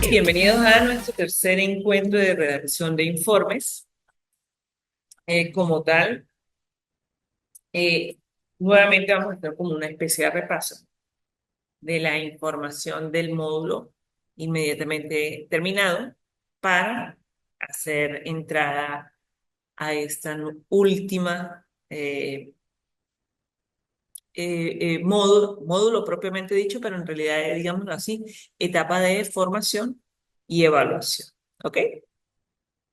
Bienvenidos a nuestro tercer encuentro de redacción de informes. Como tal, eh, nuevamente vamos a hacer como una especie de repaso de la información del módulo inmediatamente terminado para hacer entrada a esta última módulo propiamente dicho, pero en realidad, digámoslo así, etapa de formación y evaluación. ¿Ok?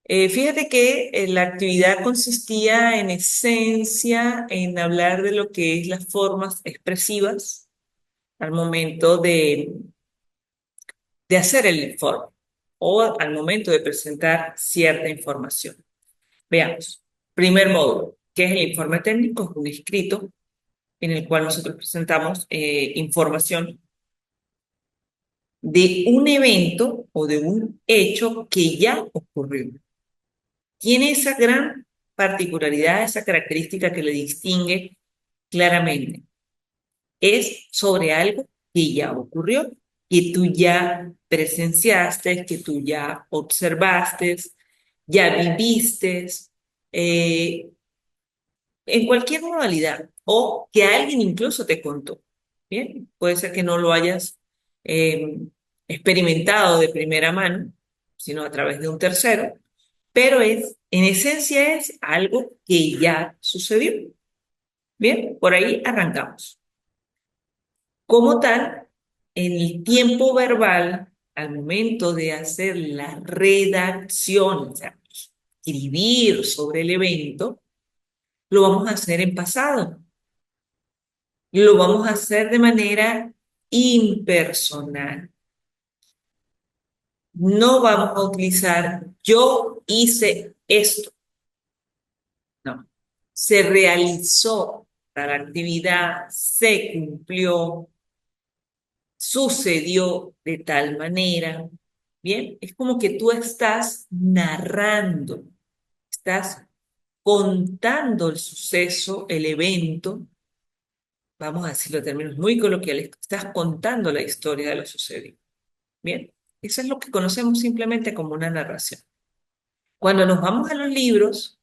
Fíjate que la actividad consistía en esencia en hablar de lo que es las formas expresivas al momento de hacer el informe o al momento de presentar cierta información. Veamos. Primer módulo, que es el informe técnico, es un escrito en el cual nosotros presentamos información de un evento o de un hecho que ya ocurrió. Tiene esa gran particularidad, esa característica que le distingue claramente. Es sobre algo que ya ocurrió, que tú ya presenciaste, que tú ya observaste, ya viviste, eh, en cualquier modalidad, o que alguien incluso te contó. Bien, puede ser que no lo hayas eh, experimentado de primera mano, sino a través de un tercero, pero en esencia es algo que ya sucedió. Bien, por ahí arrancamos. Como tal, en el tiempo verbal, al momento de hacer la redacción, o sea, escribir sobre el evento, lo vamos a hacer en pasado. Lo vamos a hacer de manera impersonal. No vamos a utilizar yo hice esto. No. Se realizó tal actividad, se cumplió, sucedió de tal manera. Bien, es como que tú estás narrando, estás contando el suceso, el evento, vamos a decirlo en términos muy coloquiales, estás contando la historia de lo sucedido. Bien, eso es lo que conocemos simplemente como una narración. Cuando nos vamos a los libros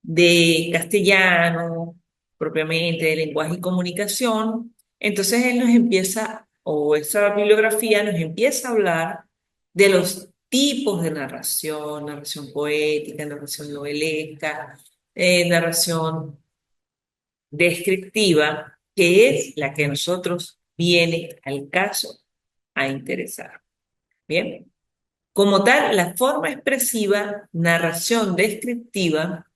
de castellano, propiamente de lenguaje y comunicación, entonces él nos empieza, o esa bibliografía nos empieza a hablar de los tipos de narración, narración poética, narración novelesca, narración descriptiva, que es la que a nosotros viene al caso a interesar. Bien. Como tal, la forma expresiva, narración descriptiva,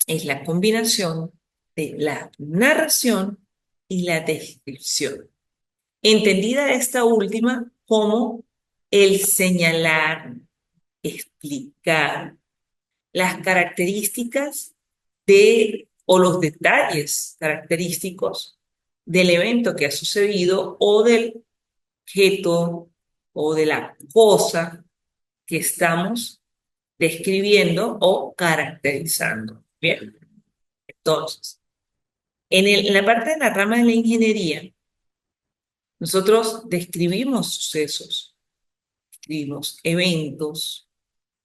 es la combinación de la narración y la descripción. Entendida esta última como el señalar, explicar las características o los detalles característicos del evento que ha sucedido o del objeto o de la cosa que estamos describiendo o caracterizando. Bien, entonces, en la parte de la rama de la ingeniería, nosotros describimos sucesos, describimos eventos,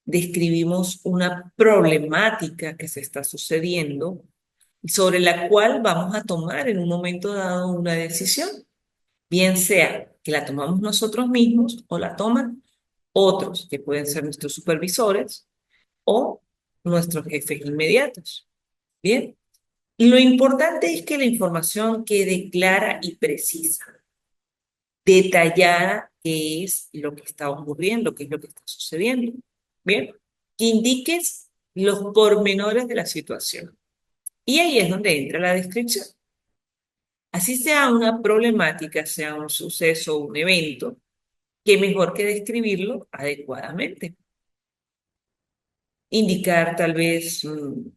describimos una problemática que se está sucediendo y sobre la cual vamos a tomar en un momento dado una decisión, bien sea que la tomamos nosotros mismos o la toman otros, que pueden ser nuestros supervisores o nuestros jefes inmediatos. Bien, lo importante es que la información quede clara y precisa, detallada, qué es lo que está ocurriendo, qué es lo que está sucediendo. Bien, que indiques los pormenores de la situación. Y ahí es donde entra la descripción. Así sea una problemática, sea un suceso, un evento, qué mejor que describirlo adecuadamente. Indicar tal vez,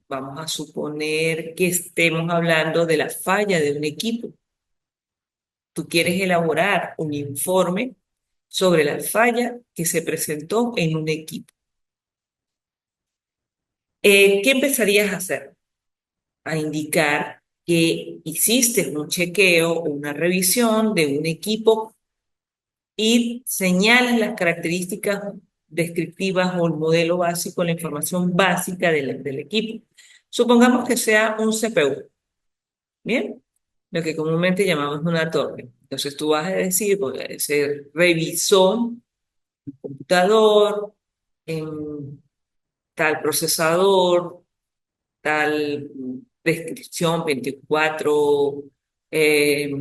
vamos a suponer que estemos hablando de la falla de un equipo. Tú quieres elaborar un informe sobre la falla que se presentó en un equipo. ¿Qué empezarías a hacer? A indicar que hiciste un chequeo o una revisión de un equipo y señalas las características descriptivas o el modelo básico, la información básica del equipo. Supongamos que sea un CPU, ¿bien? Lo que comúnmente llamamos una torre. Entonces tú vas a decir, pues, se revisó el computador, en tal procesador, tal descripción 24, eh,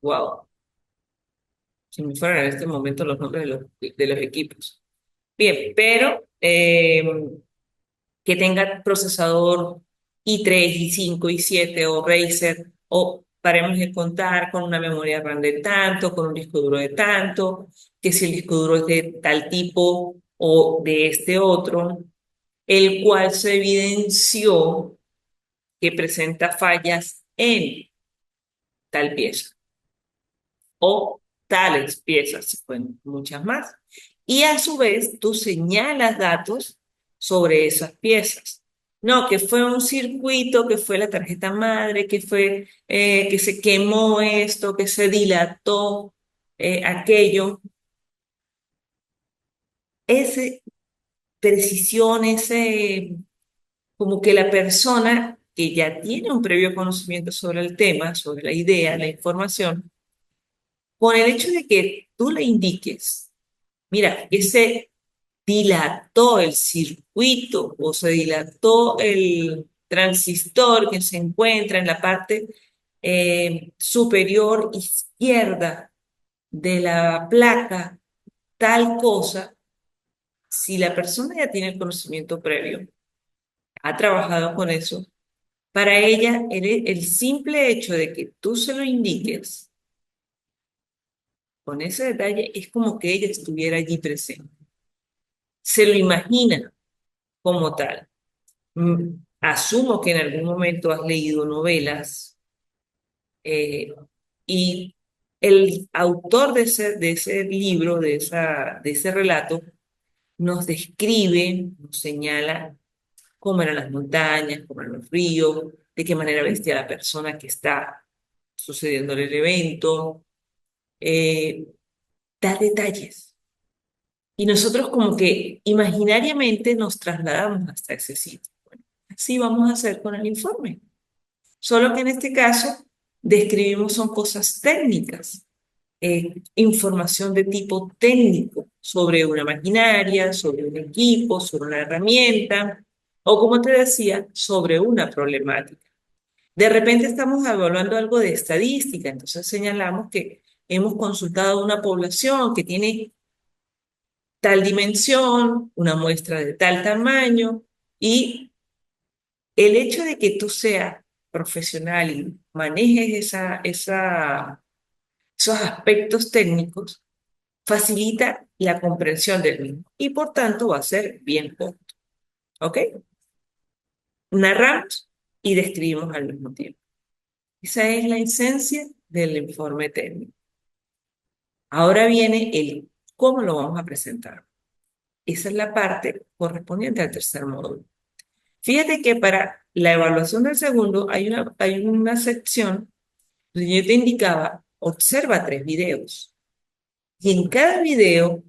wow, si me fueran en este momento los nombres de los equipos. Bien, pero que tenga procesador i3, i5, i7 o Razer, o paremos de contar con una memoria RAM de tanto, con un disco duro de tanto, que si el disco duro es de tal tipo o de este otro, el cual se evidenció que presenta fallas en tal pieza o tales piezas, bueno, muchas más. Y a su vez, tú señalas datos sobre esas piezas. No, que fue un circuito, que fue la tarjeta madre, que fue que se quemó esto, que se dilató aquello. Ese precisión, ese como que la persona que ya tiene un previo conocimiento sobre el tema, sobre la idea, la información, con el hecho de que tú le indiques, mira, que se dilató el circuito o se dilató el transistor que se encuentra en la parte superior izquierda de la placa, tal cosa, si la persona ya tiene el conocimiento previo, ha trabajado con eso, para ella el simple hecho de que tú se lo indiques con ese detalle es como que ella estuviera allí presente. Se lo imagina como tal. Asumo que en algún momento has leído novelas eh, y el autor de ese libro, de ese relato, nos describe, nos señala cómo eran las montañas, cómo eran los ríos, de qué manera vestía la persona que está sucediendo el evento, eh, da detalles. Y nosotros como que imaginariamente nos trasladamos hasta ese sitio. Bueno, así vamos a hacer con el informe. Solo que en este caso describimos son cosas técnicas, información de tipo técnico sobre una maquinaria, sobre un equipo, sobre una herramienta o como te decía, sobre una problemática. De repente estamos evaluando algo de estadística, entonces señalamos que hemos consultado a una población que tiene tal dimensión, una muestra de tal tamaño y el hecho de que tú seas profesional y manejes esos aspectos técnicos facilita la comprensión del mismo y por tanto va a ser bien corto. ¿Ok? Narramos y describimos al mismo tiempo. Esa es la esencia del informe técnico. Ahora viene el cómo lo vamos a presentar. Esa es la parte correspondiente al tercer módulo. Fíjate que para la evaluación del segundo hay una sección donde yo te indicaba, observa 3 videos. Y en cada video,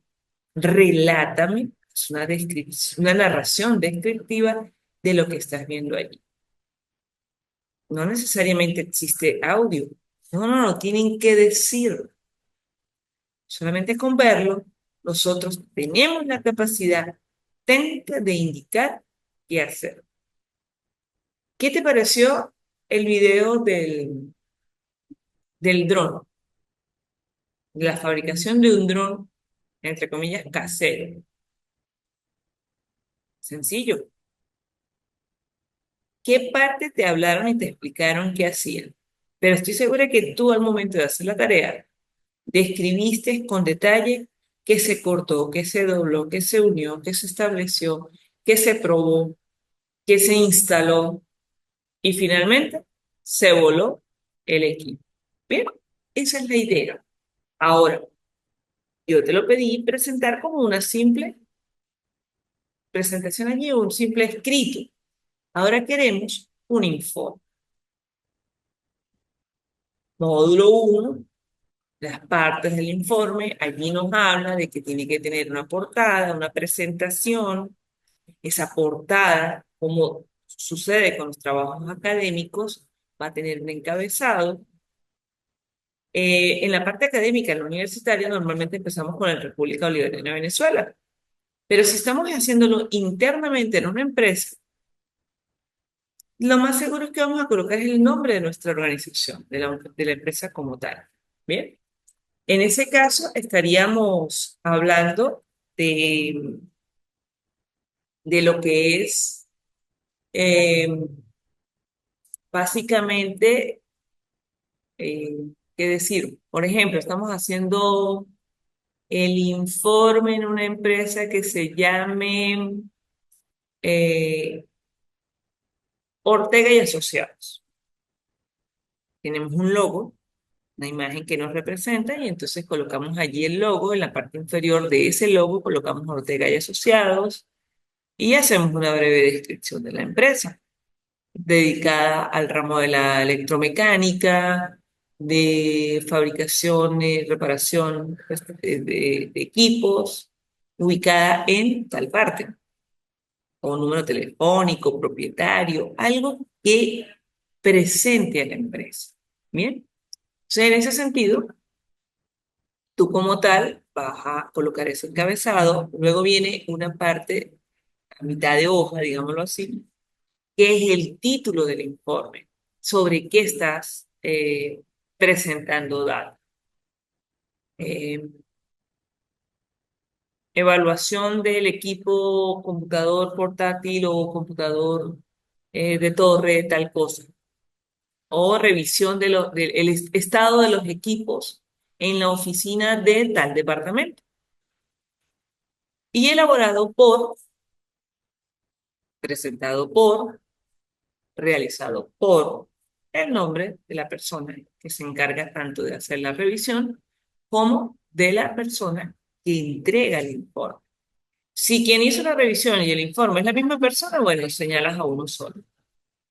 relátame, es una descripción, una narración descriptiva de lo que estás viendo allí. No necesariamente existe audio. No, no, no, tienen que decir. Solamente con verlo, nosotros tenemos la capacidad técnica de indicar qué hacer. ¿Qué te pareció el video del dron? De la fabricación de un dron, entre comillas, casero. Sencillo. ¿Qué parte te hablaron y te explicaron qué hacían? Pero estoy segura que tú al momento de hacer la tarea, describiste con detalle qué se cortó, qué se dobló, qué se unió, qué se estableció, qué se probó, qué se instaló y finalmente se voló el equipo. Bien, esa es la idea. Ahora, yo te lo pedí presentar como una simple presentación allí, un simple escrito. Ahora queremos un informe. Módulo 1, las partes del informe. Allí nos habla de que tiene que tener una portada, una presentación. Esa portada, como sucede con los trabajos académicos, va a tener un encabezado. En la parte académica, en la universitaria, normalmente empezamos con la República Bolivariana de Venezuela. Pero si estamos haciéndolo internamente en una empresa, lo más seguro es que vamos a colocar el nombre de nuestra organización, de la empresa como tal. Bien, en ese caso estaríamos hablando de, de lo que es eh, básicamente, eh, ¿qué decir? Por ejemplo, estamos haciendo el informe en una empresa que se llame eh, Ortega y Asociados. Tenemos un logo, una imagen que nos representa y entonces colocamos allí el logo. En la parte inferior de ese logo colocamos Ortega y Asociados y hacemos una breve descripción de la empresa, dedicada al ramo de la electromecánica, de fabricación y reparación de equipos, ubicada en tal parte, o número telefónico, propietario, algo que presente a la empresa. Bien, entonces en ese sentido, tú como tal vas a colocar ese encabezado, luego viene una parte a mitad de hoja, digámoslo así, que es el título del informe, sobre qué estás presentando datos. Eh, Evaluación del equipo computador portátil o computador de torre, tal cosa. O revisión del estado de los equipos en la oficina de tal departamento. Y elaborado por, presentado por, realizado por el nombre de la persona que se encarga tanto de hacer la revisión como de la persona que entrega el informe. Si quien hizo la revisión y el informe es la misma persona, bueno, señalas a uno solo.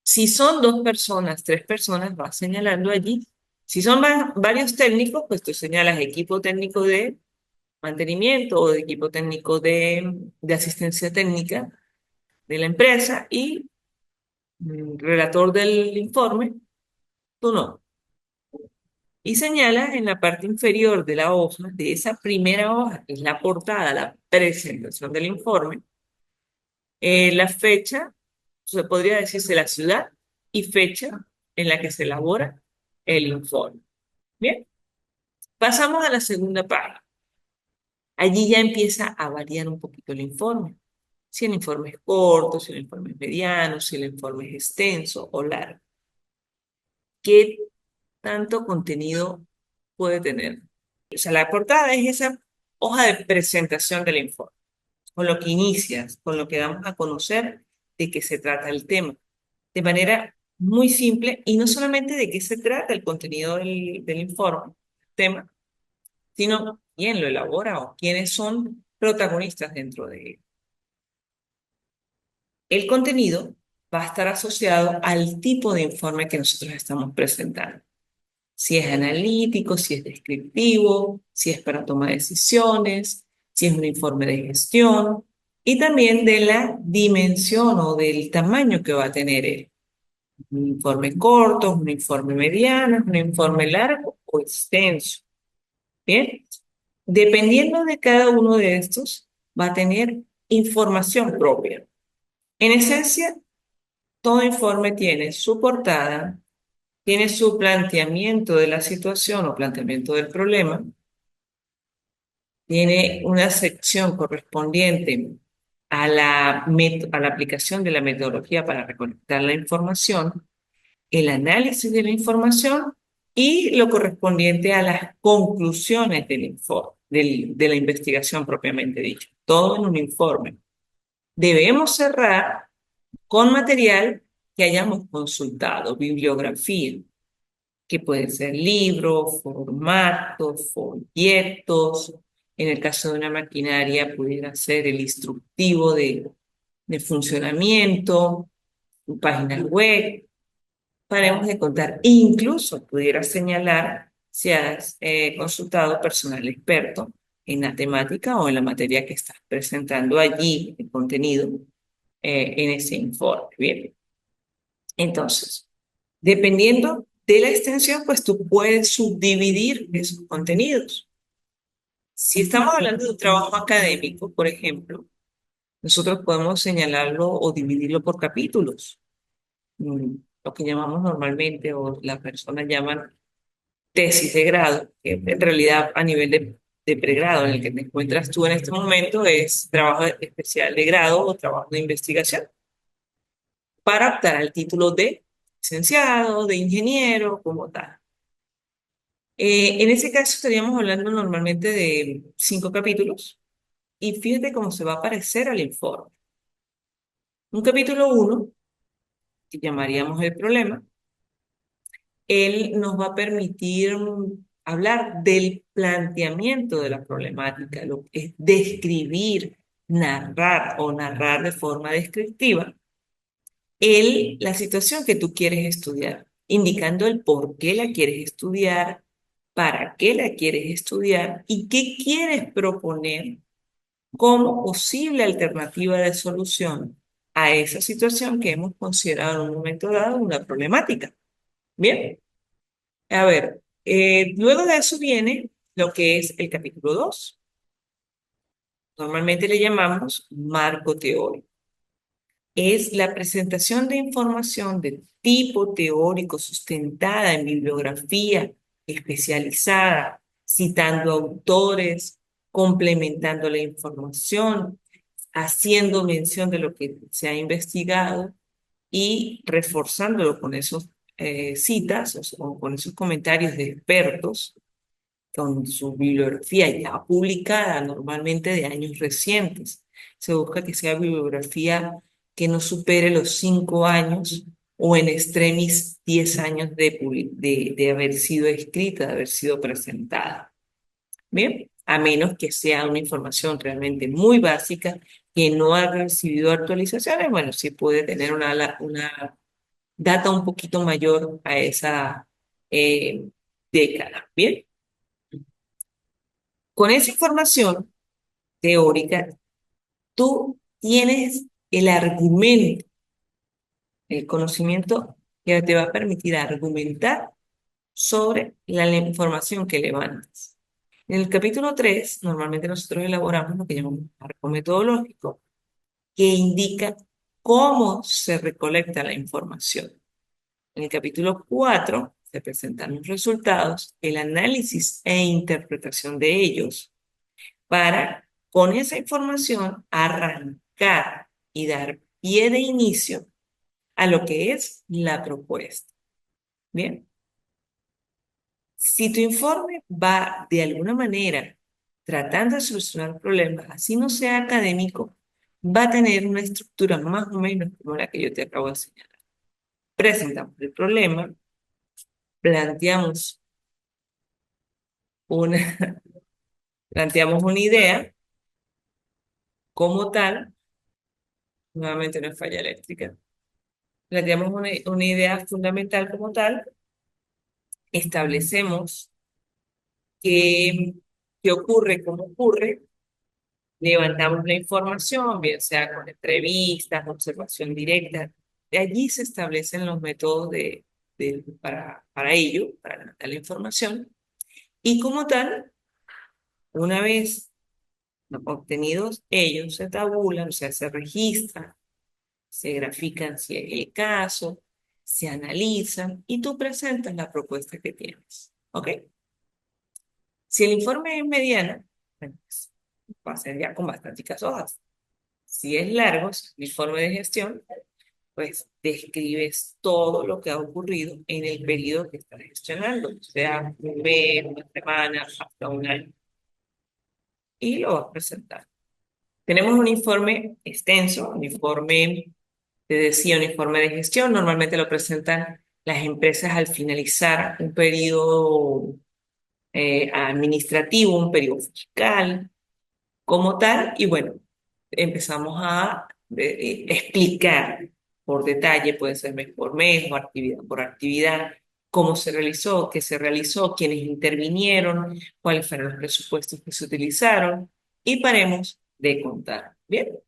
Si son dos personas, tres personas, vas señalando allí. Si son varios técnicos, pues tú señalas equipo técnico de mantenimiento o de equipo técnico de asistencia técnica de la empresa y relator del informe, tú no. Y señalas en la parte inferior de la hoja, de esa primera hoja, que es la portada, la presentación del informe, la fecha, se podría decirse la ciudad y fecha en la que se elabora el informe. Bien, pasamos a la segunda parte. Allí ya empieza a variar un poquito el informe. Si el informe es corto, si el informe es mediano, si el informe es extenso o largo. ¿Qué tanto contenido puede tener? O sea, la portada es esa hoja de presentación del informe, con lo que inicias, con lo que damos a conocer de qué se trata el tema, de manera muy simple y no solamente de qué se trata el contenido del informe, tema, sino quién lo elabora o quiénes son protagonistas dentro de él. El contenido va a estar asociado al tipo de informe que nosotros estamos presentando. Si es analítico, si es descriptivo, si es para toma de decisiones, si es un informe de gestión y también de la dimensión o del tamaño que va a tener él. Un informe corto, un informe mediano, un informe largo o extenso. Bien, dependiendo de cada uno de estos, va a tener información propia. En esencia, todo informe tiene su portada, tiene su planteamiento de la situación o planteamiento del problema, tiene una sección correspondiente a la aplicación de la metodología para recolectar la información, el análisis de la información y lo correspondiente a las conclusiones del informe, de la investigación propiamente dicho. Todo en un informe. Debemos cerrar con material que hayamos consultado, bibliografía, que pueden ser libros, formatos, folletos. En el caso de una maquinaria, pudiera ser el instructivo de funcionamiento, páginas web. Paremos de contar. Incluso pudiera señalar si has consultado personal experto en la temática o en la materia que estás presentando allí, el contenido en ese informe. Bien, entonces, dependiendo de la extensión, pues tú puedes subdividir esos contenidos. Si estamos hablando de un trabajo académico, por ejemplo, nosotros podemos señalarlo o dividirlo por capítulos, lo que llamamos normalmente o las personas llaman tesis de grado, que en realidad a nivel de pregrado en el que te encuentras tú en este momento es trabajo especial de grado o trabajo de investigación para optar al título de licenciado, de ingeniero, como tal. En ese caso estaríamos hablando normalmente de 5 capítulos y fíjate cómo se va a parecer al informe. Un capítulo 1, que llamaríamos el problema, él nos va a permitir hablar del planteamiento de la problemática, lo que es describir, narrar o narrar de forma descriptiva la situación que tú quieres estudiar, indicando el por qué la quieres estudiar, para qué la quieres estudiar y qué quieres proponer como posible alternativa de solución a esa situación que hemos considerado en un momento dado una problemática. Bien. A ver, luego de eso viene lo que es el capítulo 2. Normalmente le llamamos marco teórico. Es la presentación de información de tipo teórico sustentada en bibliografía especializada, citando autores, complementando la información, haciendo mención de lo que se ha investigado y reforzándolo con esos citas o con esos comentarios de expertos con su bibliografía ya publicada, normalmente de años recientes. Se busca que sea bibliografía que no supere los 5 años o en extremis 10 años de haber sido escrita, de haber sido presentada. Bien, a menos que sea una información realmente muy básica que no ha recibido actualizaciones, bueno, sí puede tener una data un poquito mayor a esa década. Bien. Con esa información teórica, tú tienes el argumento, el conocimiento que te va a permitir argumentar sobre la información que levantas. En el capítulo 3, normalmente nosotros elaboramos lo que llamamos un marco metodológico, que indica cómo se recolecta la información. En el capítulo 4 se presentan los resultados, el análisis e interpretación de ellos para, con esa información, arrancar y dar pie de inicio a lo que es la propuesta. Bien, si tu informe va de alguna manera tratando de solucionar problemas, así no sea académico, va a tener una estructura más o menos como la que yo te acabo de señalar. Presentamos el problema, planteamos una, planteamos una idea como tal, nuevamente no es falla eléctrica, planteamos una idea fundamental como tal, establecemos qué, qué ocurre, cómo ocurre, levantamos la información, bien sea con entrevistas, observación directa. De allí se establecen los métodos para ello, para levantar la información. Y como tal, una vez obtenidos ellos, se tabulan, o sea, se registran, se grafican si es el caso, se analizan y tú presentas la propuesta que tienes. ¿Ok? Si el informe es mediano, bueno, pues, va a ser ya con bastantes hojas. Si es largo, si es un informe de gestión, pues describes todo lo que ha ocurrido en el periodo que estás gestionando, o sea, un mes, una semana, hasta un año, y lo vas a presentar. Tenemos un informe extenso, un informe, te decía, un informe de gestión. Normalmente lo presentan las empresas al finalizar un periodo administrativo, un periodo fiscal, como tal. Y bueno, empezamos a explicar por detalle, puede ser mes por mes o actividad por actividad, cómo se realizó, qué se realizó, quiénes intervinieron, cuáles fueron los presupuestos que se utilizaron y paremos de contar. Bien,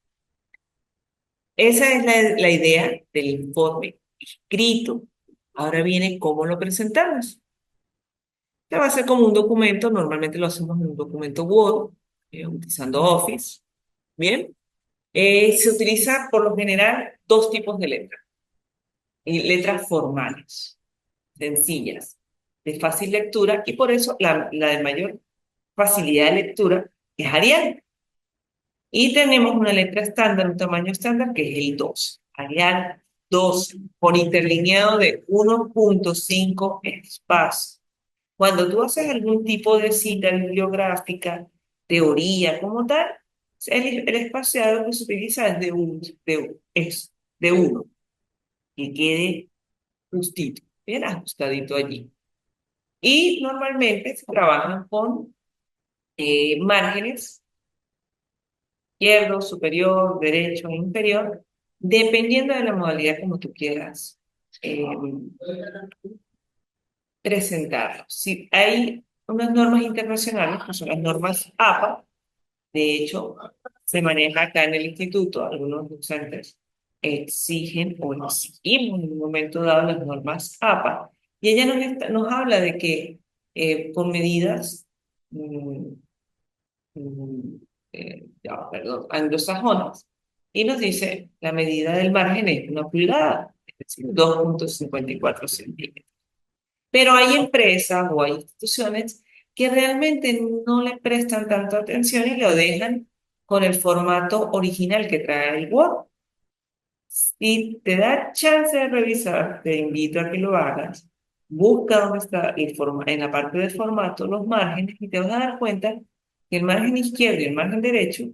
esa es la idea del informe escrito. Ahora viene cómo lo presentamos. Que va a ser como un documento, normalmente lo hacemos en un documento Word, utilizando Office. Bien, se utiliza por lo general dos tipos de letras. Letras formales, sencillas, de fácil lectura, y por eso la de mayor facilidad de lectura es Arial. Y tenemos una letra estándar, un tamaño estándar, que es el 2. Arial 2, con interlineado de 1.5 espacio. Cuando tú haces algún tipo de cita bibliográfica, teoría como tal, el espaciado que se utiliza es de uno, que quede justito, bien ajustadito allí. Y normalmente se trabajan con márgenes izquierdo, superior, derecho, inferior, dependiendo de la modalidad como tú quieras eh, presentarlo. Si hay unas normas internacionales, que son las normas APA, de hecho, se maneja acá en el instituto, algunos docentes exigen o exigimos en un momento dado las normas APA, y ella nos habla de que con medidas mm, mm, perdón, anglosajonas, y nos dice la medida del margen es 1 pulgada, es decir, 2.54 centímetros. Pero hay empresas o hay instituciones que realmente no le prestan tanto atención y lo dejan con el formato original que trae el Word. Si te da chance de revisar, te invito a que lo hagas. Busca dónde está en la parte de formato los márgenes y te vas a dar cuenta que el margen izquierdo y el margen derecho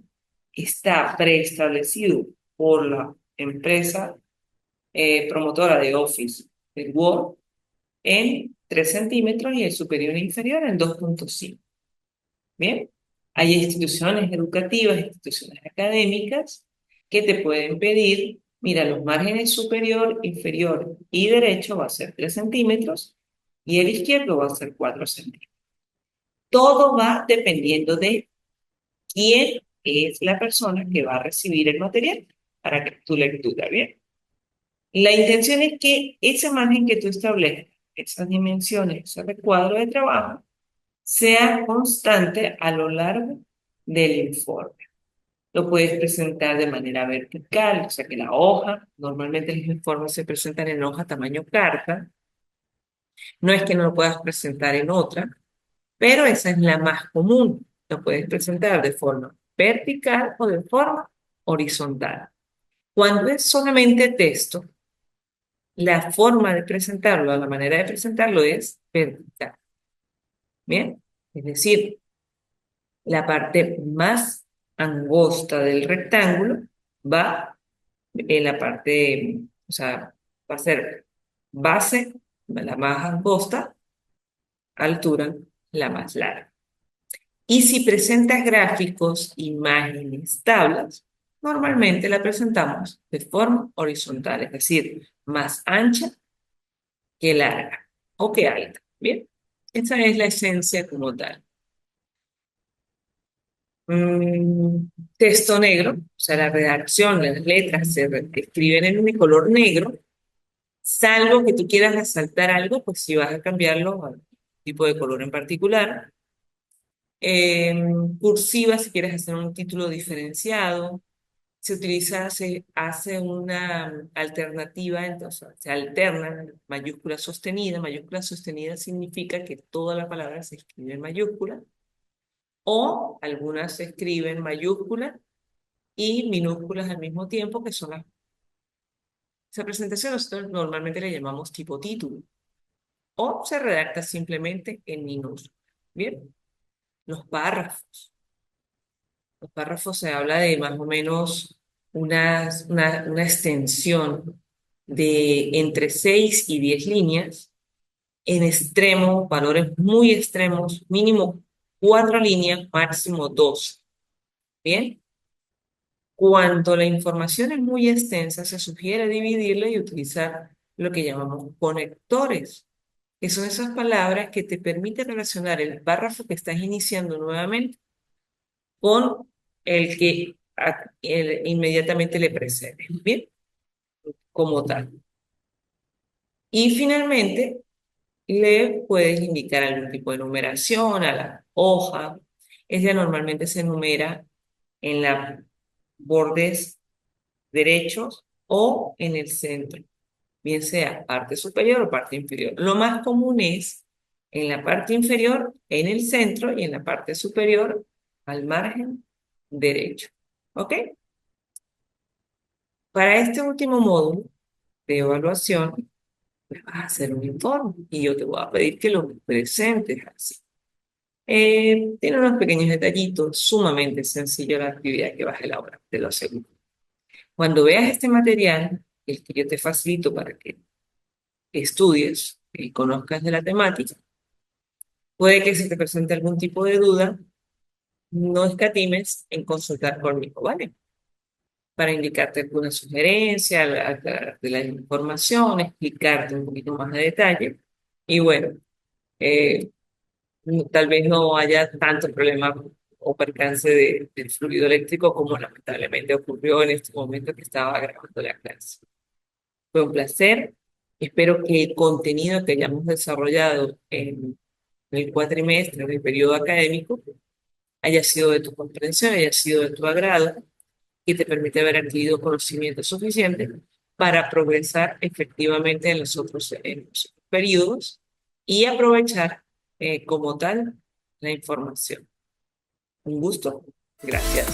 está preestablecido por la empresa promotora de Office, el Word, en 3 centímetros y el superior e inferior en 2.5. Bien, hay instituciones educativas, instituciones académicas que te pueden pedir, mira, los márgenes superior, inferior y derecho va a ser 3 centímetros y el izquierdo va a ser 4 centímetros. Todo va dependiendo de quién es la persona que va a recibir el material para que tu lectura, ¿bien? La intención es que ese margen que tú establezcas, esas dimensiones, ese recuadro de trabajo, sea constante a lo largo del informe. Lo puedes presentar de manera vertical, o sea que la hoja, normalmente los informes se presentan en hoja tamaño carta, no es que no lo puedas presentar en otra, pero esa es la más común. Lo puedes presentar de forma vertical o de forma horizontal. Cuando es solamente texto, la forma de presentarlo, la manera de presentarlo es vertical. Bien, es decir, la parte más angosta del rectángulo va en la parte, o sea, va a ser base, la más angosta, altura, la más larga. Y si presentas gráficos, imágenes, tablas, normalmente la presentamos de forma horizontal, es decir, más ancha que larga o que alta. Bien, esa es la esencia como tal. Mm, texto negro, o sea, la redacción, las letras escriben en un color negro, salvo que tú quieras resaltar algo, pues si vas a cambiarlo a un tipo de color en particular. Cursiva, si quieres hacer un título diferenciado, se hace una alternativa, entonces se alterna mayúscula sostenida. Mayúscula sostenida significa que toda la palabra se escribe en mayúscula, o algunas se escriben mayúscula y minúsculas al mismo tiempo, que son esa presentación nosotros normalmente le llamamos tipo título, o se redacta simplemente en minúscula. Bien, los párrafos. Los párrafos se habla de más o menos una extensión de entre 6 y 10 líneas, en extremo, valores muy extremos, mínimo 4 líneas, máximo 2. Bien. Cuando la información es muy extensa, se sugiere dividirla y utilizar lo que llamamos conectores. que son esas palabras que te permiten relacionar el párrafo que estás iniciando nuevamente con el que inmediatamente le precede. Bien, como tal. Y finalmente, le puedes indicar algún tipo de numeración a la hoja. Ella normalmente se numera en los bordes derechos o en el centro, bien sea parte superior o parte inferior. Lo más común es en la parte inferior, en el centro y en la parte superior, al margen derecho. ¿Ok? Para este último módulo de evaluación, pues vas a hacer un informe y yo te voy a pedir que lo presentes así. Tiene unos pequeños detallitos, sumamente sencillo la actividad que vas a elaborar, te lo aseguro. Cuando veas este material, el que yo te facilito para que estudies y conozcas de la temática, puede que si te presente algún tipo de duda, no escatimes en consultar conmigo, ¿vale? Para indicarte alguna sugerencia, aclararte la información, explicarte un poquito más de detalle. Y bueno, eh, tal vez no haya tanto problema o percance del fluido eléctrico como lamentablemente ocurrió en este momento que estaba grabando la clase. Fue un placer. Espero que el contenido que hayamos desarrollado en el cuatrimestre del periodo académico haya sido de tu comprensión, haya sido de tu agrado y te permite haber adquirido conocimiento suficiente para progresar efectivamente en los otros periodos y aprovechar como tal la información. Un gusto. Gracias.